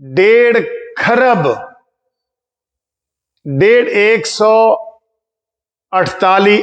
148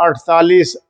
48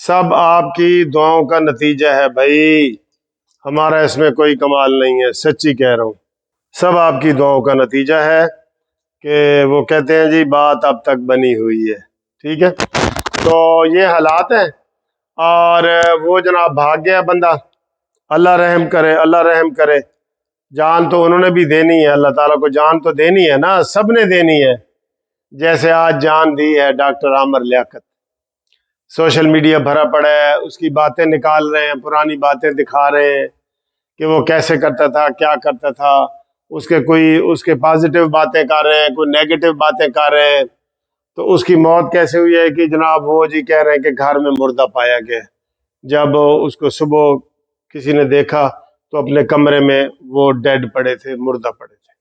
سب آپ کی دعاؤں کا نتیجہ ہے بھائی، ہمارا اس میں کوئی کمال نہیں ہے، سچی کہہ رہا ہوں، سب آپ کی دعاؤں کا نتیجہ ہے کہ وہ کہتے ہیں جی بات اب تک بنی ہوئی ہے، ٹھیک ہے۔ تو یہ حالات ہیں، اور وہ جناب بھاگ گیا بندہ، اللہ رحم کرے، اللہ رحم کرے۔ جان تو انہوں نے بھی دینی ہے، اللہ تعالیٰ کو جان تو دینی ہے نا، سب نے دینی ہے۔ جیسے آج جان دی ہے doctor Aamir Liaquat, social media بھرا پڑا ہے، اس کی باتیں نکال رہے ہیں، پرانی باتیں دکھا رہے ہیں کہ وہ کیسے کرتا تھا، کیا کرتا تھا، اس کے پازیٹیو باتیں کر رہے ہیں، کوئی نیگیٹو باتیں کر رہے ہیں۔ تو اس کی موت کیسے ہوئی ہے کہ جناب وہ جی کہہ رہے ہیں کہ گھر میں مردہ پایا گیا، جب اس کو صبح کسی نے دیکھا تو اپنے کمرے میں وہ ڈیڈ پڑے تھے، مردہ پڑے تھے۔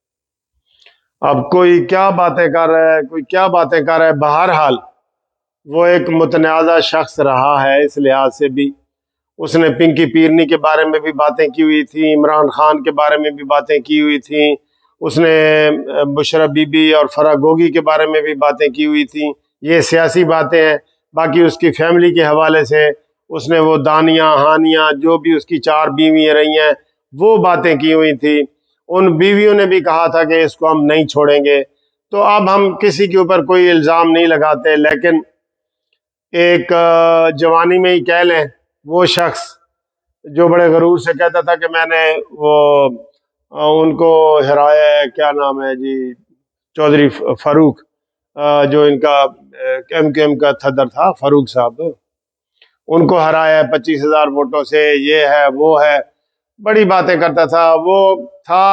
اب کوئی کیا باتیں کر رہا ہے، کوئی کیا باتیں کر رہا ہے، بہرحال وہ ایک متنازع شخص رہا ہے اس لحاظ سے بھی۔ اس نے پنکی پیرنی کے بارے میں بھی باتیں کی ہوئی تھیں، عمران خان کے بارے میں بھی باتیں کی ہوئی تھیں، اس نے بشرا بی بی اور فرح گوگی کے بارے میں بھی باتیں کی ہوئی تھیں۔ یہ سیاسی باتیں ہیں۔ باقی اس کی فیملی کے حوالے سے اس نے وہ دانیہ ہانیہ جو بھی اس کی 4 بیویاں رہی ہیں وہ باتیں کی ہوئی تھی۔ ان بیویوں نے بھی کہا تھا کہ اس کو ہم نہیں چھوڑیں گے۔ تو اب ہم کسی کے اوپر کوئی الزام نہیں لگاتے، لیکن ایک جوانی میں ہی کہہ لیں، وہ شخص جو بڑے غرور سے کہتا تھا کہ میں نے وہ ان کو ہرایا ہے، کیا نام ہے جی، چودھری فاروق، جو ان کا ایم کیو ایم کا صدر تھا، فاروق صاحب، ان کو ہرایا ہے 25,000 ووٹوں سے، یہ ہے وہ ہے، بڑی باتیں کرتا تھا۔ وہ تھا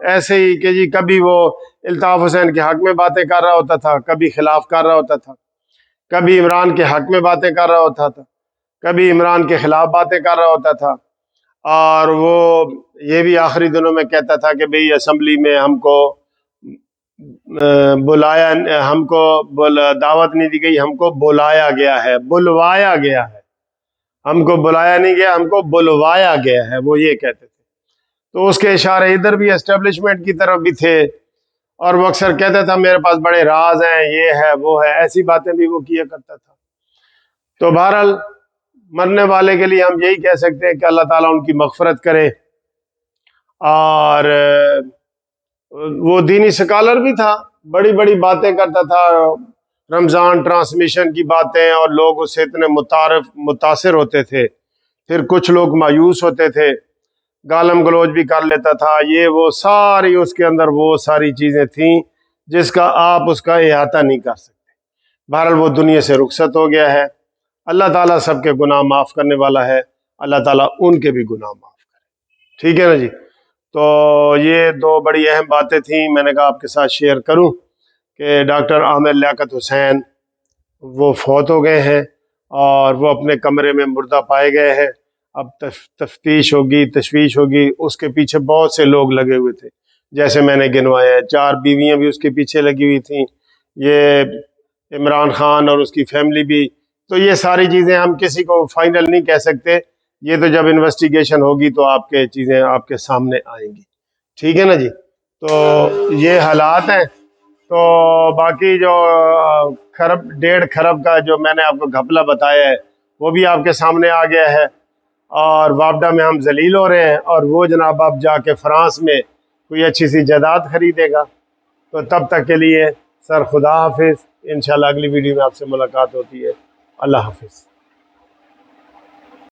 ایسے ہی کہ جی کبھی وہ الطاف حسین کے حق میں باتیں کر رہا ہوتا تھا، کبھی خلاف کر رہا ہوتا تھا، کبھی عمران کے حق میں باتیں کر رہا ہوتا تھا، کبھی عمران کے خلاف باتیں کر رہا ہوتا تھا۔ اور وہ یہ بھی آخری دنوں میں کہتا تھا کہ بھئی اسمبلی میں ہم کو بلایا، ہم کو دعوت نہیں دی گئی، ہم کو بلایا گیا ہے، بلوایا گیا ہے، ہم کو بلایا نہیں گیا، ہم کو بلوایا گیا ہے، وہ یہ کہتے تھے۔ تو اس کے اشارے ادھر بھی اسٹیبلشمنٹ کی طرف بھی تھے، اور وہ اکثر کہتا تھا میرے پاس بڑے راز ہیں، یہ ہے وہ ہے، ایسی باتیں بھی وہ کیا کرتا تھا۔ تو بہرحال مرنے والے کے لیے ہم یہی کہہ سکتے ہیں کہ اللہ تعالیٰ ان کی مغفرت کرے۔ اور وہ دینی سکالر بھی تھا، بڑی بڑی باتیں کرتا تھا، رمضان ٹرانسمیشن کی باتیں، اور لوگ اس سے اتنے متاثر ہوتے تھے، پھر کچھ لوگ مایوس ہوتے تھے، گالم گلوچ بھی کر لیتا تھا، یہ وہ ساری اس کے اندر وہ ساری چیزیں تھیں جس کا آپ اس کا احاطہ نہیں کر سکتے۔ بہرحال وہ دنیا سے رخصت ہو گیا ہے۔ اللہ تعالیٰ سب کے گناہ معاف کرنے والا ہے، اللہ تعالیٰ ان کے بھی گناہ معاف کرے، ٹھیک ہے نا جی۔ تو یہ 2 بڑی اہم باتیں تھیں، میں نے کہا آپ کے ساتھ شیئر کروں کہ ڈاکٹر عامر لیاقت حسین وہ فوت ہو گئے ہیں، اور وہ اپنے کمرے میں مردہ پائے گئے ہیں۔ اب تفتیش ہوگی، تشویش ہوگی، اس کے پیچھے بہت سے لوگ لگے ہوئے تھے، جیسے میں نے گنوایا ہے، 4 بیویاں بھی اس کے پیچھے لگی ہوئی تھیں، یہ عمران خان اور اس کی فیملی بھی۔ تو یہ ساری چیزیں ہم کسی کو فائنل نہیں کہہ سکتے، یہ تو جب انویسٹیگیشن ہوگی تو آپ کے چیزیں آپ کے سامنے آئیں گی، ٹھیک ہے نا جی۔ تو یہ حالات ہیں۔ تو باقی جو 1.5 کھرب کا جو میں نے آپ کو گھپلہ بتایا ہے وہ بھی آپ کے سامنے آ گیا ہے، اور وابڈا میں ہم ذلیل ہو رہے ہیں، اور وہ جناب اب جا کے فرانس میں کوئی اچھی سی جائیداد خریدے گا۔ تو تب تک کے لیے سر خدا حافظ، انشاءاللہ اگلی ویڈیو میں آپ سے ملاقات ہوتی ہے، اللہ حافظ۔